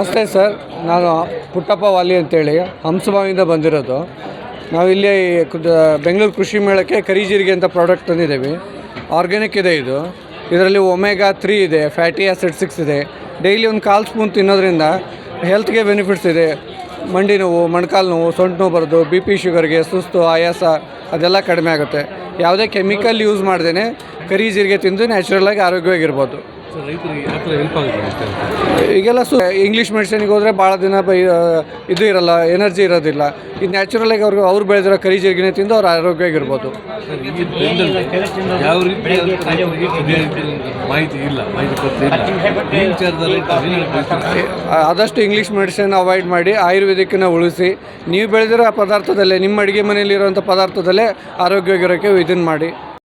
ನಮಸ್ತೆ ಸರ್, ನಾನು ಪುಟ್ಟಪ್ಪ ವಾಲಿ ಅಂತೇಳಿ ಹಂಸಭಾವಿಯಿಂದ ಬಂದಿರೋದು. ನಾವಿಲ್ಲಿ ಬೆಂಗಳೂರು ಕೃಷಿ ಮೇಳಕ್ಕೆ ಕರಿಜೀರಿಗೆ ಅಂತ ಪ್ರಾಡಕ್ಟ್ ತಂದಿದ್ದೇವೆ. ಆರ್ಗ್ಯಾನಿಕ್ ಇದೆ ಇದು. ಇದರಲ್ಲಿ ಒಮೆಗಾ 3 ಇದೆ, ಫ್ಯಾಟಿ ಆ್ಯಸಿಡ್ 6 ಇದೆ. ಡೈಲಿ ಒಂದು 1/4 ಸ್ಪೂನ್ ತಿನ್ನೋದ್ರಿಂದ ಹೆಲ್ತ್ಗೆ ಬೆನಿಫಿಟ್ಸ್ ಇದೆ. ಮಂಡಿ ನೋವು, ಮೊಣಕಾಲು ನೋವು, ಸೊಂಟು ನೋವು ಬರೋದು, BP ಶುಗರ್ಗೆ, ಸುಸ್ತು, ಆಯಾಸ ಅದೆಲ್ಲ ಕಡಿಮೆ ಆಗುತ್ತೆ. ಯಾವುದೇ ಕೆಮಿಕಲ್ ಯೂಸ್ ಮಾಡ್ದೇ ಕರಿಜೀರಿಗೆ ತಿಂದು ನ್ಯಾಚುರಲಾಗಿ ಆರೋಗ್ಯವಾಗಿರ್ಬೋದು. ಈಗೆಲ್ಲ ಇಂಗ್ಲೀಷ್ ಮೆಡಿಸಿನ್ಗೆ ಹೋದರೆ ಭಾಳ ದಿನ ಇದು ಇರಲ್ಲ, ಎನರ್ಜಿ ಇರೋದಿಲ್ಲ. ಇದು ನ್ಯಾಚುರಲಾಗಿ ಅವ್ರು ಬೆಳೆದಿರೋ ಕರಿಜೀರಿಗೆನೇ ತಿಂದು ಅವ್ರು ಆರೋಗ್ಯವಾಗಿರ್ಬೋದು. ಆದಷ್ಟು ಇಂಗ್ಲೀಷ್ ಮೆಡಿಸಿನ್ ಅವಾಯ್ಡ್ ಮಾಡಿ ಆಯುರ್ವೇದಿಕ್ಕನ್ನು ಉಳಿಸಿ, ನೀವು ಬೆಳೆದಿರೋ ಪದಾರ್ಥದಲ್ಲೇ, ನಿಮ್ಮ ಅಡುಗೆ ಮನೆಯಲ್ಲಿರುವಂಥ ಪದಾರ್ಥದಲ್ಲೇ ಆರೋಗ್ಯವಾಗಿರೋಕ್ಕೆ ಇದನ್ನು ಮಾಡಿ.